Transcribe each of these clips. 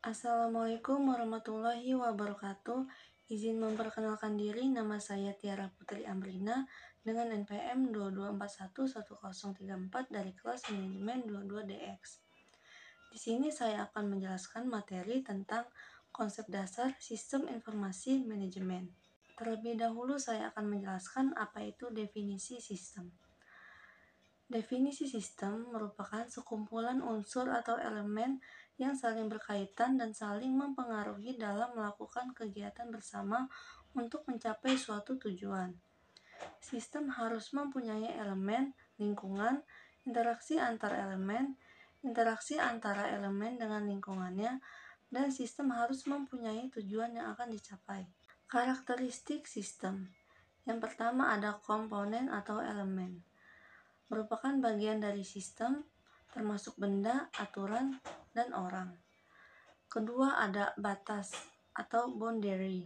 Assalamualaikum warahmatullahi wabarakatuh. Izin memperkenalkan diri, nama saya Tiara Putri Amrina dengan NPM 22411034 dari kelas manajemen 22DX. Di sini saya akan menjelaskan materi tentang konsep dasar sistem informasi manajemen. Terlebih dahulu saya akan menjelaskan apa itu definisi sistem. Definisi sistem merupakan sekumpulan unsur atau elemen yang saling berkaitan dan saling mempengaruhi dalam melakukan kegiatan bersama untuk mencapai suatu tujuan. Sistem harus mempunyai elemen, lingkungan, interaksi antar antara elemen dengan lingkungannya, dan sistem harus mempunyai tujuan yang akan dicapai. Karakteristik sistem. Yang pertama ada komponen atau elemen. Merupakan bagian dari sistem, termasuk benda, aturan, dan orang. Kedua ada batas atau boundary,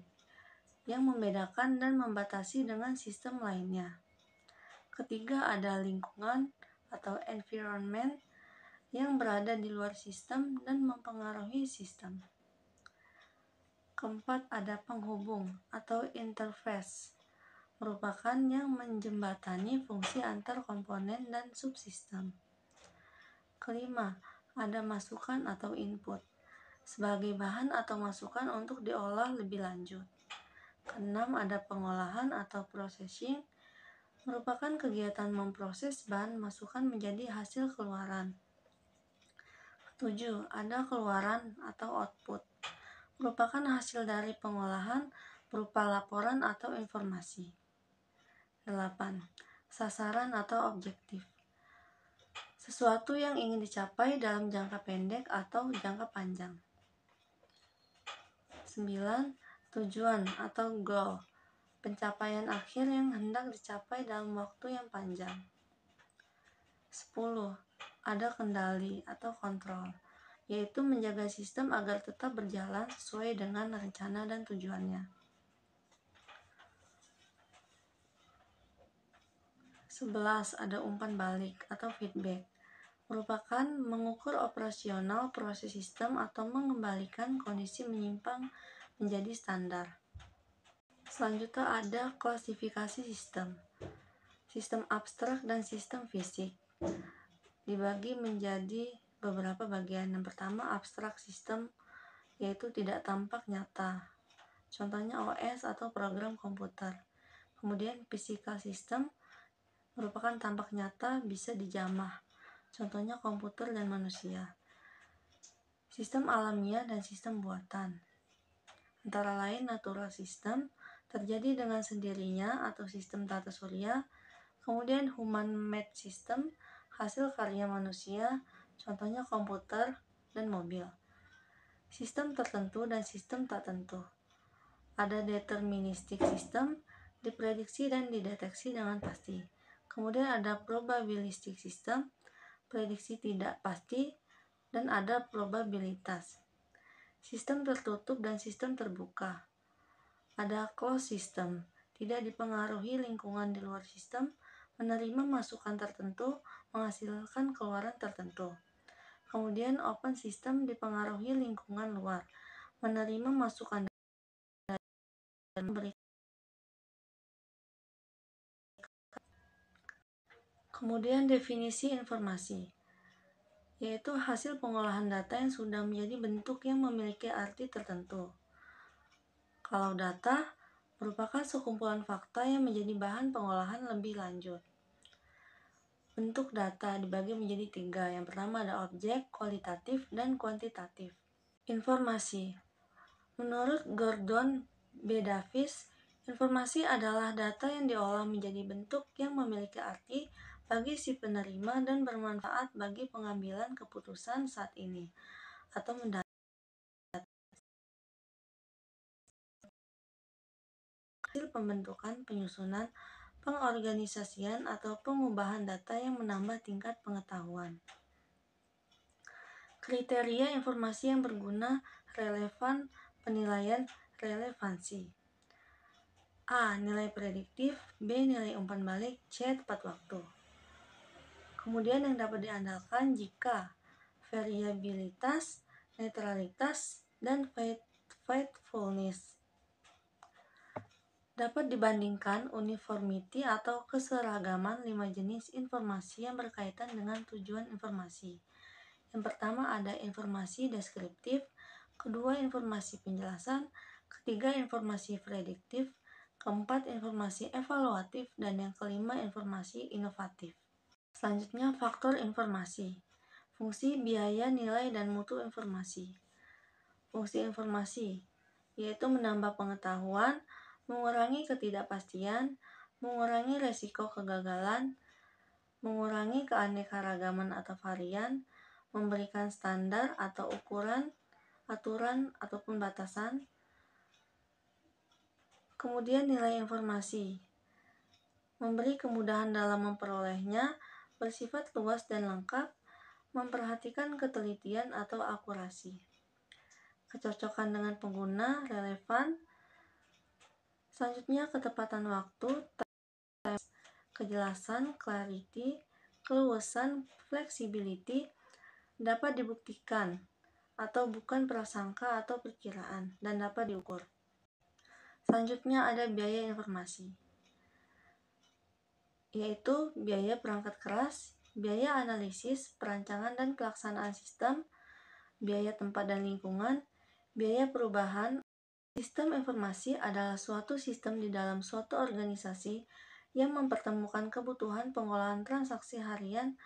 yang membedakan dan membatasi dengan sistem lainnya. Ketiga ada lingkungan atau environment, yang berada di luar sistem dan mempengaruhi sistem. Keempat ada penghubung atau interface, merupakan yang menjembatani fungsi antar komponen dan subsistem. Kelima, ada masukan atau input, sebagai bahan atau masukan untuk diolah lebih lanjut. Keenam, ada pengolahan atau processing, merupakan kegiatan memproses bahan masukan menjadi hasil keluaran. Ketujuh, ada keluaran atau output, merupakan hasil dari pengolahan berupa laporan atau informasi. 8. Sasaran atau objektif, sesuatu yang ingin dicapai dalam jangka pendek atau jangka panjang. 9. Tujuan atau goal, pencapaian akhir yang hendak dicapai dalam waktu yang panjang. 10. Ada kendali atau kontrol, yaitu menjaga sistem agar tetap berjalan sesuai dengan rencana dan tujuannya. 11. Ada umpan balik atau feedback, merupakan mengukur operasional proses sistem atau mengembalikan kondisi menyimpang menjadi standar. Selanjutnya ada klasifikasi sistem. Sistem abstrak dan sistem fisik dibagi menjadi beberapa bagian. Yang pertama abstrak sistem, yaitu tidak tampak nyata, contohnya OS atau program komputer. Kemudian physical system merupakan tampak nyata, bisa dijamah, contohnya komputer dan manusia. Sistem alamiah dan sistem buatan, antara lain natural system, terjadi dengan sendirinya atau sistem tata surya. Kemudian human made system, hasil karya manusia, contohnya komputer dan mobil. Sistem tertentu dan sistem tak tentu. Ada deterministic system, diprediksi dan dideteksi dengan pasti. Kemudian ada probabilistic system, prediksi tidak pasti, dan ada probabilitas. Sistem tertutup dan sistem terbuka. Ada closed system, tidak dipengaruhi lingkungan di luar sistem, menerima masukan tertentu, menghasilkan keluaran tertentu. Kemudian open system dipengaruhi lingkungan luar, menerima masukan dan memberikan. Kemudian definisi informasi, yaitu hasil pengolahan data yang sudah menjadi bentuk yang memiliki arti tertentu. Kalau data merupakan sekumpulan fakta yang menjadi bahan pengolahan lebih lanjut. Bentuk data dibagi menjadi 3. Yang pertama ada objek, kualitatif, dan kuantitatif. Informasi. Menurut Gordon B. Davis, informasi adalah data yang diolah menjadi bentuk yang memiliki arti bagi si penerima dan bermanfaat bagi pengambilan keputusan saat ini atau mendatang. Hasil pembentukan, penyusunan, pengorganisasian, atau pengubahan data yang menambah tingkat pengetahuan. Kriteria informasi yang berguna, relevan, penilaian relevansi. A. Nilai prediktif, B. Nilai umpan balik, C. Tepat waktu. Kemudian yang dapat diandalkan jika variabilitas, netralitas, dan faithfulness. Dapat dibandingkan uniformity atau keseragaman 5 jenis informasi yang berkaitan dengan tujuan informasi. Yang pertama ada informasi deskriptif, kedua informasi penjelasan, ketiga informasi prediktif, keempat informasi evaluatif, dan yang kelima informasi inovatif. Selanjutnya faktor informasi. Fungsi, biaya, nilai, dan mutu informasi. Fungsi informasi yaitu menambah pengetahuan, mengurangi ketidakpastian, mengurangi resiko kegagalan, mengurangi keanekaragaman atau varian, memberikan standar atau ukuran, aturan ataupun batasan. Kemudian nilai informasi, memberi kemudahan dalam memperolehnya, bersifat luas dan lengkap, memperhatikan ketelitian atau akurasi. Kecocokan dengan pengguna, relevan. Selanjutnya ketepatan waktu, kejelasan, clarity, keluasan, flexibility, dapat dibuktikan atau bukan prasangka atau perkiraan dan dapat diukur. Selanjutnya ada biaya informasi, yaitu biaya perangkat keras, biaya analisis, perancangan dan pelaksanaan sistem, biaya tempat dan lingkungan, biaya perubahan. Sistem informasi adalah suatu sistem di dalam suatu organisasi yang mempertemukan kebutuhan pengolahan transaksi harian,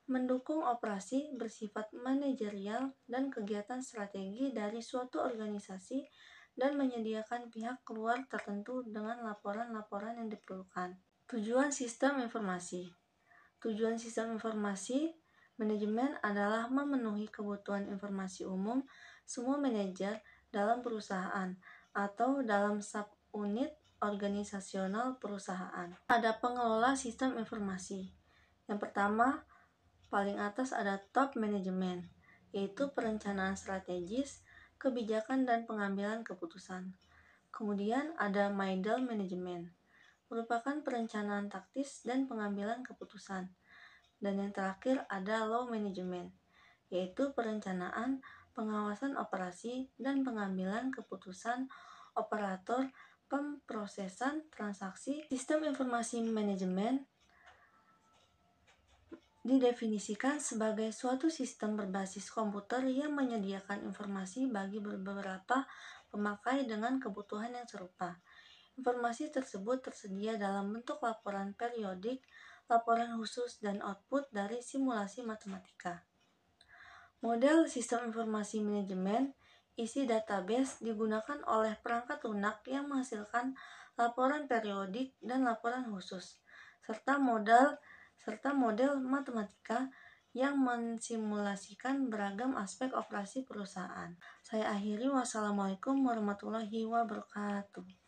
mendukung operasi bersifat manajerial dan kegiatan strategi dari suatu organisasi, dan menyediakan pihak keluar tertentu dengan laporan-laporan yang diperlukan. Tujuan sistem informasi. Tujuan sistem informasi manajemen adalah memenuhi kebutuhan informasi umum semua manajer dalam perusahaan atau dalam subunit organisasional perusahaan. Ada pengelola sistem informasi. Yang pertama, paling atas ada top management, yaitu perencanaan strategis, kebijakan dan pengambilan keputusan. Kemudian ada middle management, merupakan perencanaan taktis dan pengambilan keputusan. Dan yang terakhir ada low management, yaitu perencanaan, pengawasan operasi, dan pengambilan keputusan operator pemrosesan transaksi. Sistem informasi manajemen didefinisikan sebagai suatu sistem berbasis komputer yang menyediakan informasi bagi beberapa pemakai dengan kebutuhan yang serupa. Informasi tersebut tersedia dalam bentuk laporan periodik, laporan khusus, dan output dari simulasi matematika. Model sistem informasi manajemen isi database digunakan oleh perangkat lunak yang menghasilkan laporan periodik dan laporan khusus, serta model matematika yang mensimulasikan beragam aspek operasi perusahaan. Saya akhiri, wassalamualaikum warahmatullahi wabarakatuh.